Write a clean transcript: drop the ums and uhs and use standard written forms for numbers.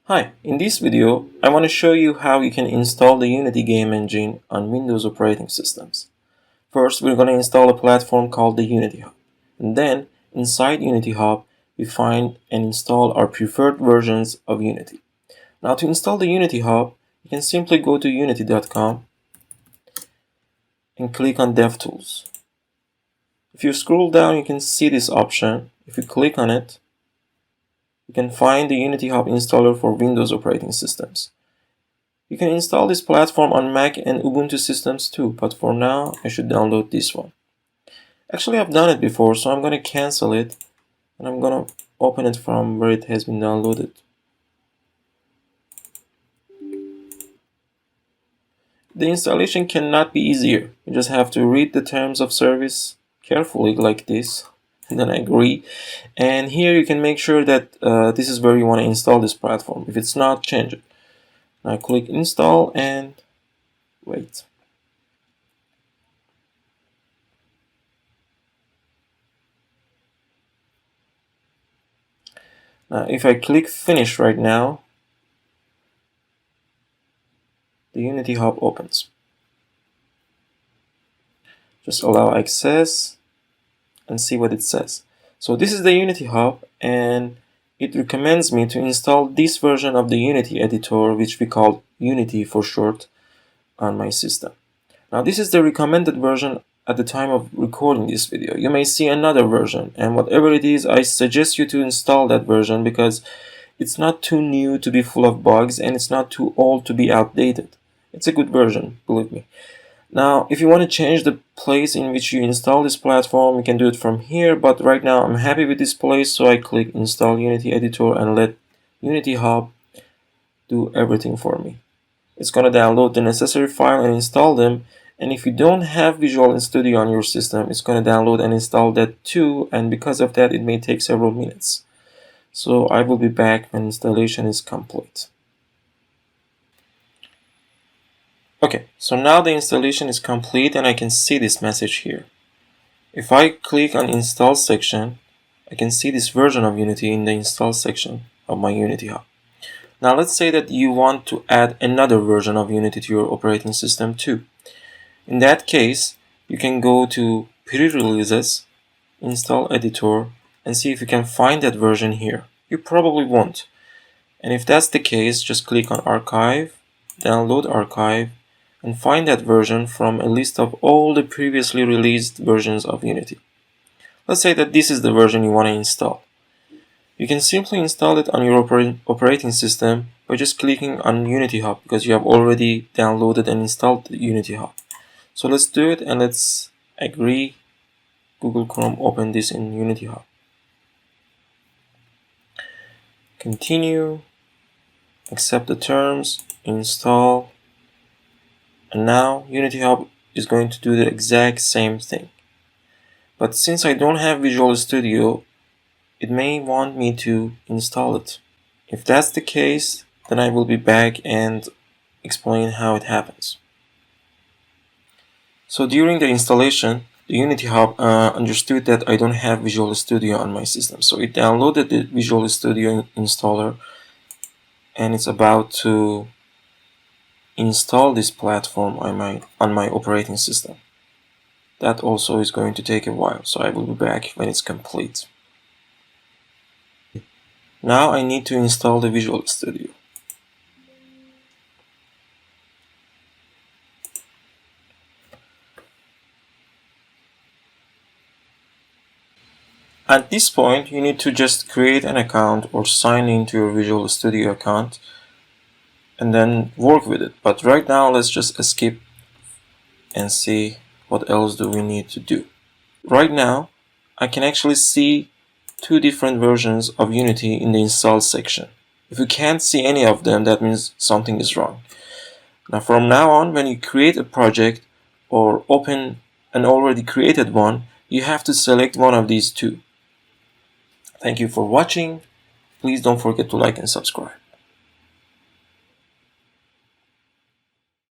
Hi, in this video, I want to show you how you can install the Unity game engine on Windows operating systems. First, we're going to install a platform called the Unity Hub. And then, inside Unity Hub, we find and install our preferred versions of Unity. Now, to install the Unity Hub, you can simply go to unity.com and click on DevTools. If you scroll down, you can see this option. If you click on it, you can find the Unity Hub installer for Windows operating systems. You can install this platform on Mac and Ubuntu systems too, but for now, I should download this one. Actually, I've done it before, so I'm going to cancel it, and I'm going to open it from where it has been downloaded. The installation cannot be easier. You just have to read the terms of service carefully like this, and then agree. And here you can make sure that this is where you want to install this platform. If it's not, change it. Now click install and wait. Now if I click finish right now, the Unity Hub opens. Just allow access and see what it says. So this is the Unity Hub, and it recommends me to install this version of the Unity editor, which we call Unity for short, on my system. Now this is the recommended version at the time of recording this video. You may see another version, and whatever it is, I suggest you to install that version because it's not too new to be full of bugs, and it's not too old to be outdated. It's a good version, believe me. Now, if you want to change the place in which you install this platform, you can do it from here, but right now I'm happy with this place, so I click Install Unity Editor and let Unity Hub do everything for me. It's going to download the necessary file and install them, and if you don't have Visual Studio on your system, it's going to download and install that too, and because of that, it may take several minutes. So I will be back when installation is complete. Okay, so now the installation is complete and I can see this message here. If I click on Install section, I can see this version of Unity in the Install section of my Unity Hub. Now let's say that you want to add another version of Unity to your operating system too. In that case, you can go to Pre-Releases, Install Editor, and see if you can find that version here. You probably won't. And if that's the case, just click on Archive, Download Archive, and find that version from a list of all the previously released versions of Unity. Let's say that this is the version you want to install. You can simply install it on your operating system by just clicking on Unity Hub because you have already downloaded and installed the Unity Hub. So let's do it, and let's agree. Google Chrome, open this in Unity Hub. Continue, accept the terms, install. And now Unity Hub is going to do the exact same thing. But since I don't have Visual Studio, it may want me to install it. If that's the case, then I will be back and explain how it happens. So during the installation, the Unity Hub understood that I don't have Visual Studio on my system. So it downloaded the Visual Studio installer, and it's about to install this platform on my operating system. That also is going to take a while, so I will be back when it's complete. Now I need to install the Visual Studio. At this point, you need to just create an account or sign into your Visual Studio account and then work with it. But right now, let's just skip and see what else do we need to do. Right now, I can actually see two different versions of Unity in the install section. If you can't see any of them, that means something is wrong. Now from now on, when you create a project or open an already created one, you have to select one of these two. Thank you for watching. Please don't forget to like and subscribe.